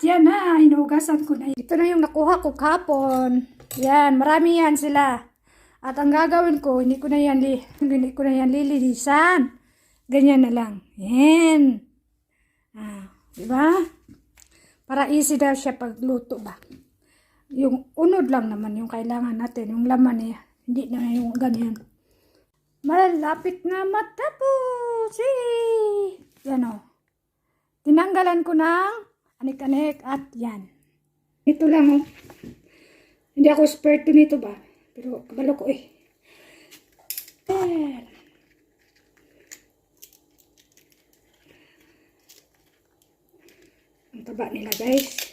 yan na, inugasan ko na. Ito na yung nakuha ko kahapon. Yan, marami yan sila. At ang gagawin ko, hindi ko na yan lilinisan. Ganyan na lang. Yan. Diba? Para easy daw siya pagluto ba. Yung unod lang naman yung kailangan natin. Yung laman niya. Hindi na yung ganyan. Malapit na matapos. Yan o. Tinanggalan ko ng anik-anik at yan. Ito lang o. Hindi ako eksperto nito ba. Pero kabalo ko eh. Yan. Ang taba nila guys.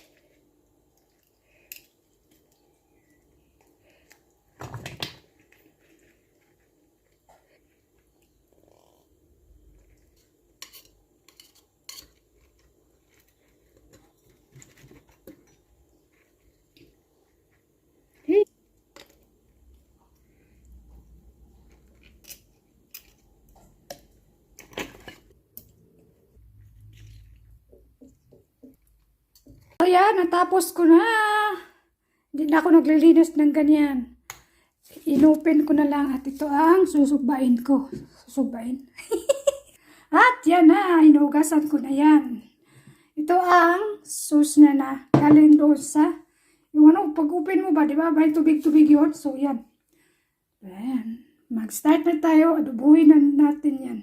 Ayan, natapos ko na. Hindi na ako naglilinis ng ganyan. Inopen ko na lang at ito ang susugbain ko. Susugbain. At yan na, inugasan ko na yan. Ito ang sauce niya na galing doon sa, yung ano, pag-open mo ba, di ba? May tubig-tubig yun. So yan. Ayan. Mag-start na tayo. Adobuhin na natin yan.